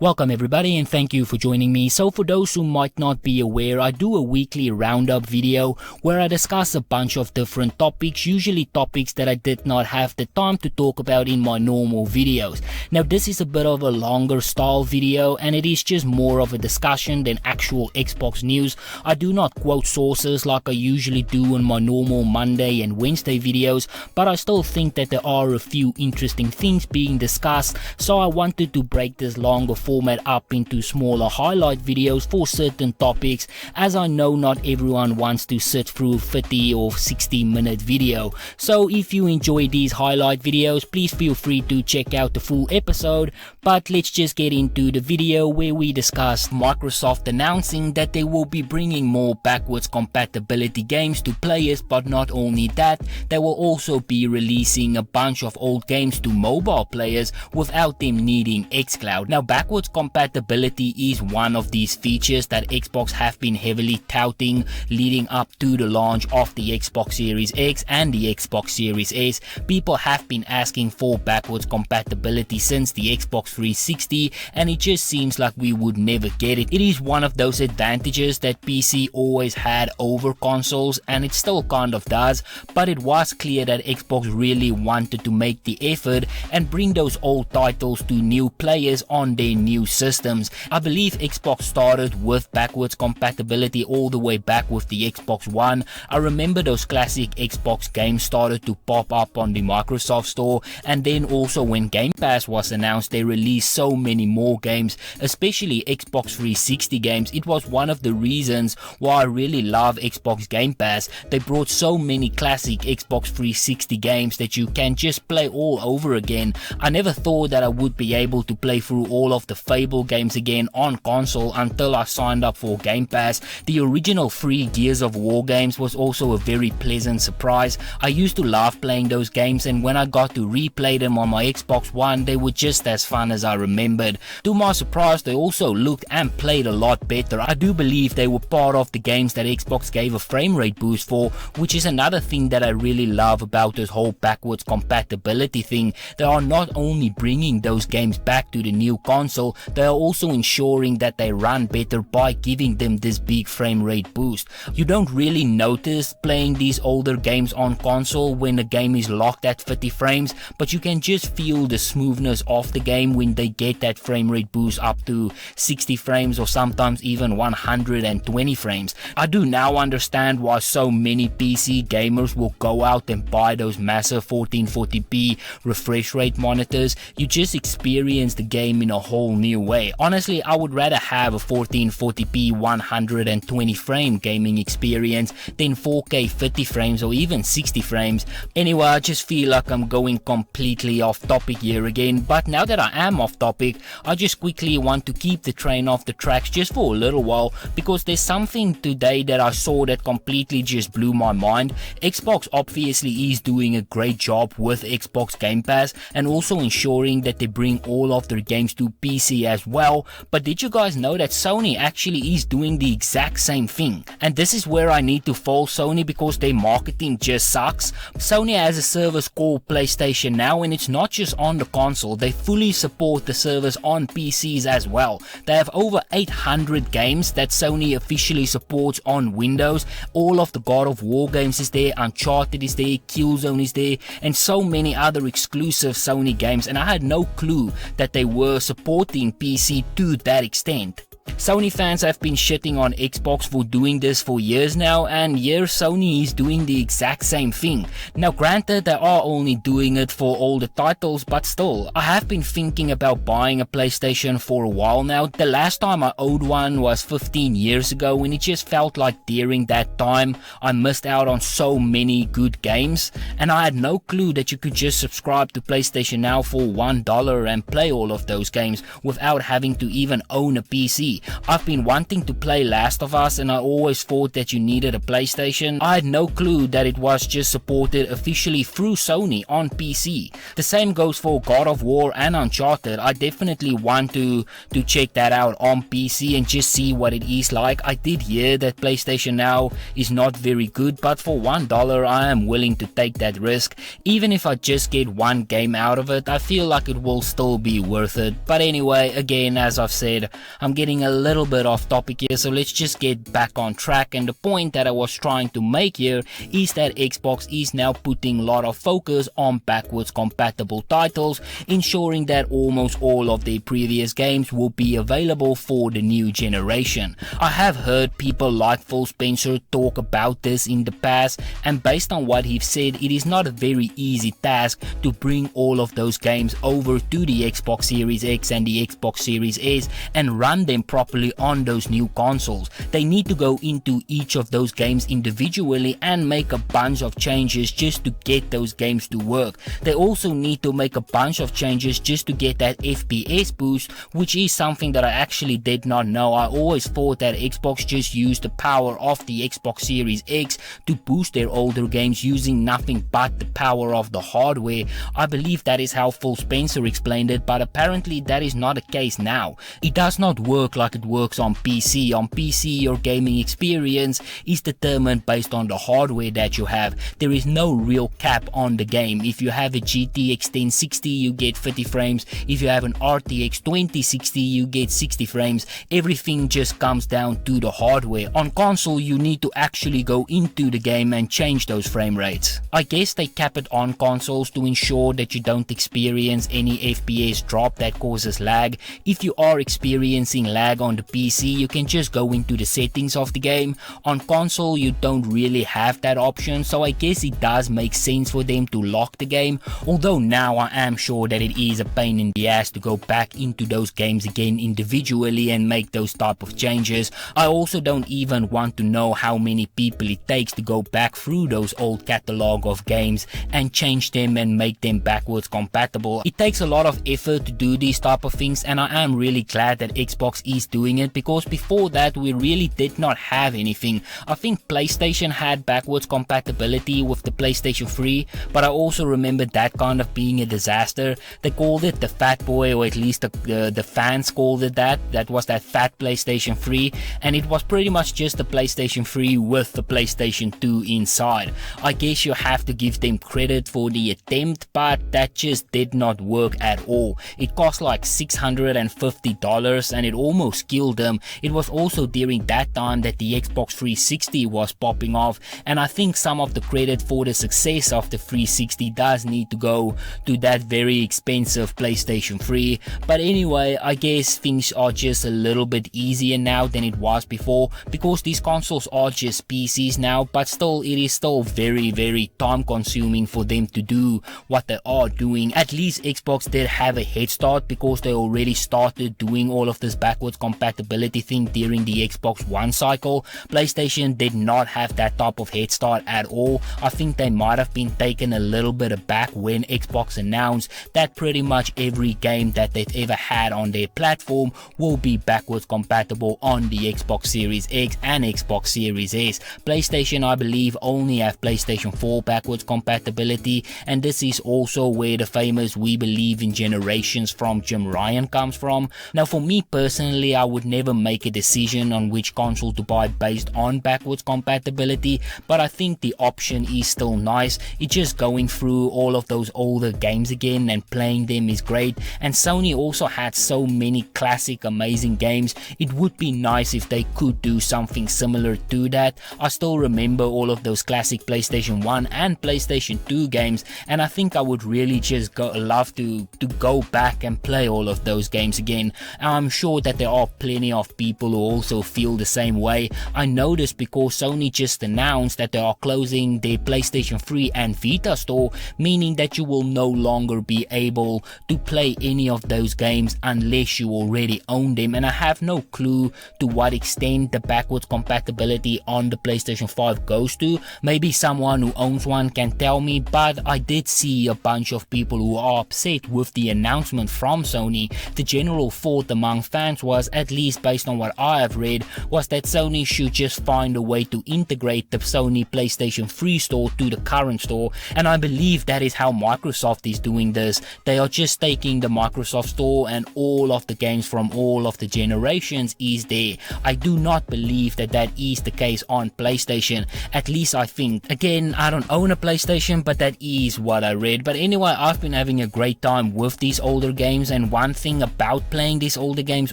Welcome everybody and thank you for joining me. So for those who might not be aware, I do a weekly roundup video where I discuss a bunch of different topics, usually topics that I did not have the time to talk about in my normal videos. Now this is a bit of a longer style video and it is just more of a discussion than actual Xbox news. I do not quote sources like I usually do in my normal Monday and Wednesday videos, but I still think that there are a few interesting things being discussed, so I wanted to break this longer format up into smaller highlight videos for certain topics, as I know not everyone wants to sit through a 50 or 60 minute video. So if you enjoy these highlight videos, please feel free to check out the full episode. But let's just get into the video where we discuss Microsoft announcing that they will be bringing more backwards compatibility games to players, but not only that, they will also be releasing a bunch of old games to mobile players without them needing xCloud. Now backwards compatibility is one of these features that Xbox have been heavily touting leading up to the launch of the Xbox Series X and the Xbox Series S. People have been asking for backwards compatibility since the Xbox 360 and it just seems like we would never get it. It is one of those advantages that PC always had over consoles, and it still kind of does, but it was clear that Xbox really wanted to make the effort and bring those old titles to new players on their new systems. I believe Xbox started with backwards compatibility all the way back with the Xbox One. I remember those classic Xbox games started to pop up on the Microsoft Store, and then also when Game Pass was announced, they released so many more games, especially Xbox 360 games. It was one of the reasons why I really love Xbox Game Pass. They brought so many classic Xbox 360 games that you can just play all over again. I never thought that I would be able to play through all of the Fable games again on console until I signed up for Game Pass. The original 3 Gears of War games was also a very pleasant surprise. I used to love playing those games, and when I got to replay them on my Xbox One, they were just as fun as I remembered. To my surprise, they also looked and played a lot better. I do believe they were part of the games that Xbox gave a frame rate boost for, which is another thing that I really love about this whole backwards compatibility thing. They are not only bringing those games back to the new console, they are also ensuring that they run better by giving them this big frame rate boost. You don't really notice playing these older games on console when the game is locked at 50 frames, but you can just feel the smoothness of the game when they get that frame rate boost up to 60 frames or sometimes even 120 frames. I do now understand why so many PC gamers will go out and buy those massive 1440p refresh rate monitors. You just experience the game in a whole new way. Honestly, I would rather have a 1440p 120 frame gaming experience than 4K 50 frames or even 60 frames. Anyway, I just feel like I'm going completely off topic here again, but now that I am off topic, I just quickly want to keep the train off the tracks just for a little while, because there's something today that I saw that completely just blew my mind. Xbox obviously is doing a great job with Xbox Game Pass and also ensuring that they bring all of their games to PC as well, but did you guys know that Sony actually is doing the exact same thing? And this is where I need to fault Sony, because their marketing just sucks. Sony has a service called PlayStation Now, and it's not just on the console. They fully support the service on PCs as well. They have over 800 games that Sony officially supports on Windows. All of the God of War games is there, Uncharted is there, Killzone is there, and so many other exclusive Sony games, and I had no clue that they were supporting PC to that extent. Sony fans have been shitting on Xbox for doing this for years now, and here Sony is doing the exact same thing. Now granted, they are only doing it for older titles, but still, I have been thinking about buying a PlayStation for a while now. The last time I owned one was 15 years ago, and it just felt like during that time I missed out on so many good games, and I had no clue that you could just subscribe to PlayStation Now for $1 and play all of those games without having to even own a PC. I've been wanting to play Last of Us, and I always thought that you needed a PlayStation. I had no clue that it was just supported officially through Sony on PC. The same goes for God of War and Uncharted. I definitely want to check that out on PC and just see what it is like. I did hear that PlayStation Now is not very good, but for $1 I am willing to take that risk. Even if I just get one game out of it, I feel like it will still be worth it. But anyway, again, as I've said, I'm getting a little bit off topic here, so let's just get back on track. And the point that I was trying to make here is that Xbox is now putting a lot of focus on backwards compatible titles, ensuring that almost all of their previous games will be available for the new generation. I have heard people like Phil Spencer talk about this in the past, and based on what he's said, it is not a very easy task to bring all of those games over to the Xbox Series X and the Xbox Series S and run them properly on those new consoles. They need to go into each of those games individually and make a bunch of changes just to get those games to work. They also need to make a bunch of changes just to get that FPS boost, which is something that I actually did not know. I always thought that Xbox just used the power of the Xbox Series X to boost their older games using nothing but the power of the hardware. I believe that is how Phil Spencer explained it, but apparently that is not the case now. It does not work like it works on PC. On PC, your gaming experience is determined based on the hardware that you have. There is no real cap on the game. If you have a GTX 1060, you get 30 frames. If you have an RTX 2060, you get 60 frames. Everything just comes down to the hardware. On console, you need to actually go into the game and change those frame rates. I guess they cap it on consoles to ensure that you don't experience any FPS drop that causes lag. If you are experiencing lag on the PC, you can just go into the settings of the game. On console, you don't really have that option, so I guess it does make sense for them to lock the game, although now I am sure that it is a pain in the ass to go back into those games again individually and make those type of changes. I also don't even want to know how many people it takes to go back through those old catalog of games and change them and make them backwards compatible. It takes a lot of effort to do these type of things, and I am really glad that Xbox is doing it, because before that we really did not have anything. I think PlayStation had backwards compatibility with the PlayStation 3, but I also remember that kind of being a disaster. They called it the Fat Boy, or at least the fans called it that. That was that fat PlayStation 3, and it was pretty much just the PlayStation 3 with the PlayStation 2 inside. I guess you have to give them credit for the attempt, but that just did not work at all. It cost like $650 and it almost killed them. It was also during that time that the Xbox 360 was popping off, and I think some of the credit for the success of the 360 does need to go to that very expensive PlayStation 3. But anyway, I guess things are just a little bit easier now than it was before, because these consoles are just PCs now, but still it is still very time consuming for them to do what they are doing. At least Xbox did have a head start, because they already started doing all of this backwards compatibility thing during the Xbox One cycle. PlayStation did not have that type of head start at all. I think they might have been taken a little bit aback when Xbox announced that pretty much every game that they've ever had on their platform will be backwards compatible on the Xbox Series X and Xbox Series S. PlayStation, I believe, only have PlayStation 4 backwards compatibility, and this is also where the famous "we believe in generations" from Jim Ryan comes from. Now, for me personally, I would never make a decision on which console to buy based on backwards compatibility, but I think the option is still nice. It's just going through all of those older games again and playing them is great, and Sony also had so many classic amazing games. It would be nice if they could do something similar to that. I still remember all of those classic PlayStation 1 and PlayStation 2 games, and I think I would really just love to go back and play all of those games again. I'm sure that there are plenty of people who also feel the same way. I know this because Sony just announced that they are closing their PlayStation 3 and Vita store, meaning that you will no longer be able to play any of those games unless you already own them, and I have no clue to what extent the backwards compatibility on the PlayStation 5 goes to. Maybe someone who owns one can tell me, but I did see a bunch of people who are upset with the announcement from Sony. The general thought among fans was, at least based on what I have read, was that Sony should just find a way to integrate the Sony PlayStation 3 store to the current store, and I believe that is how Microsoft is doing this. They are just taking the Microsoft store and all of the games from all of the generations is there. I do not believe that that is the case on PlayStation, at least I think. Again, I don't own a PlayStation, but that is what I read. But anyway, I've been having a great time with these older games, and one thing about playing these older games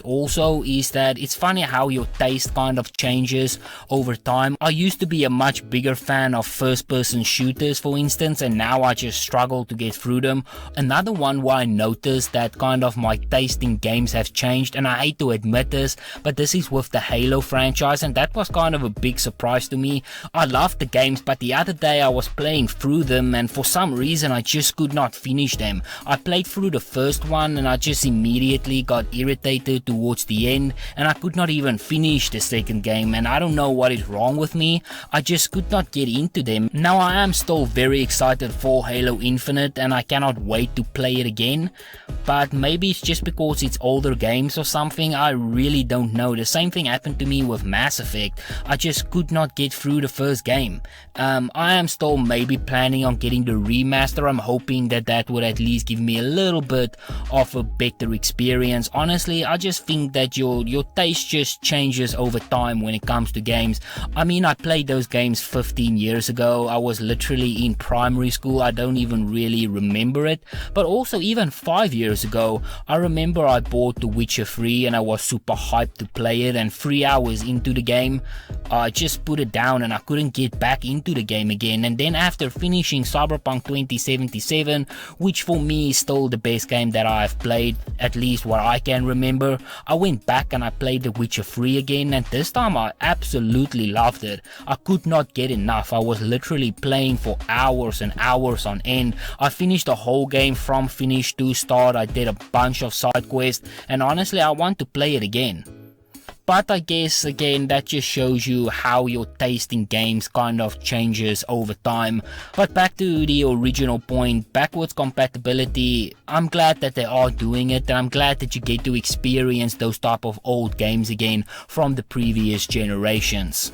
also is that it's funny how your taste kind of changes over time. I used to be a much bigger fan of first-person shooters, for instance, and now I just struggle to get through them. Another one where I noticed that kind of my taste in games have changed, and I hate to admit this, but this is with the Halo franchise, and that was kind of a big surprise to me. I love the games, but the other day I was playing through them, and for some reason I just could not finish them. I played through the first one and I just immediately got irritated towards the end, and I could not even finish the second game, and I don't know what is wrong with me. I just could not get into them. Now I am still very excited for Halo Infinite and I cannot wait to play it again, but maybe it's just because it's older games or something. I really don't know. The same thing happened to me with Mass Effect. I just could not get through the first game. I am still maybe planning on getting the remaster. I'm hoping that that would at least give me a little bit of a better experience. Honestly, I just think that your taste just changes over time when it comes to games. I mean, I played those games 15 years ago. I was literally in primary school. I don't even really remember it. But also even 5 years ago, I remember I bought The Witcher 3 and I was super hyped to play it, and 3 hours into the game, I just put it down and I couldn't get back into the game again. And then after finishing Cyberpunk 2077, which for me is still the best game that I've played, at least what I can remember, I went back and I played The Witcher 3 again, and this time I absolutely loved it. I could not get enough. I was literally playing for hours and hours on end. I finished the whole game from finish to start. I did a bunch of side quests, and honestly I want to play it again. But I guess again that just shows you how your taste in games kind of changes over time. But back to the original point, backwards compatibility, I'm glad that they are doing it, and I'm glad that you get to experience those type of old games again from the previous generations.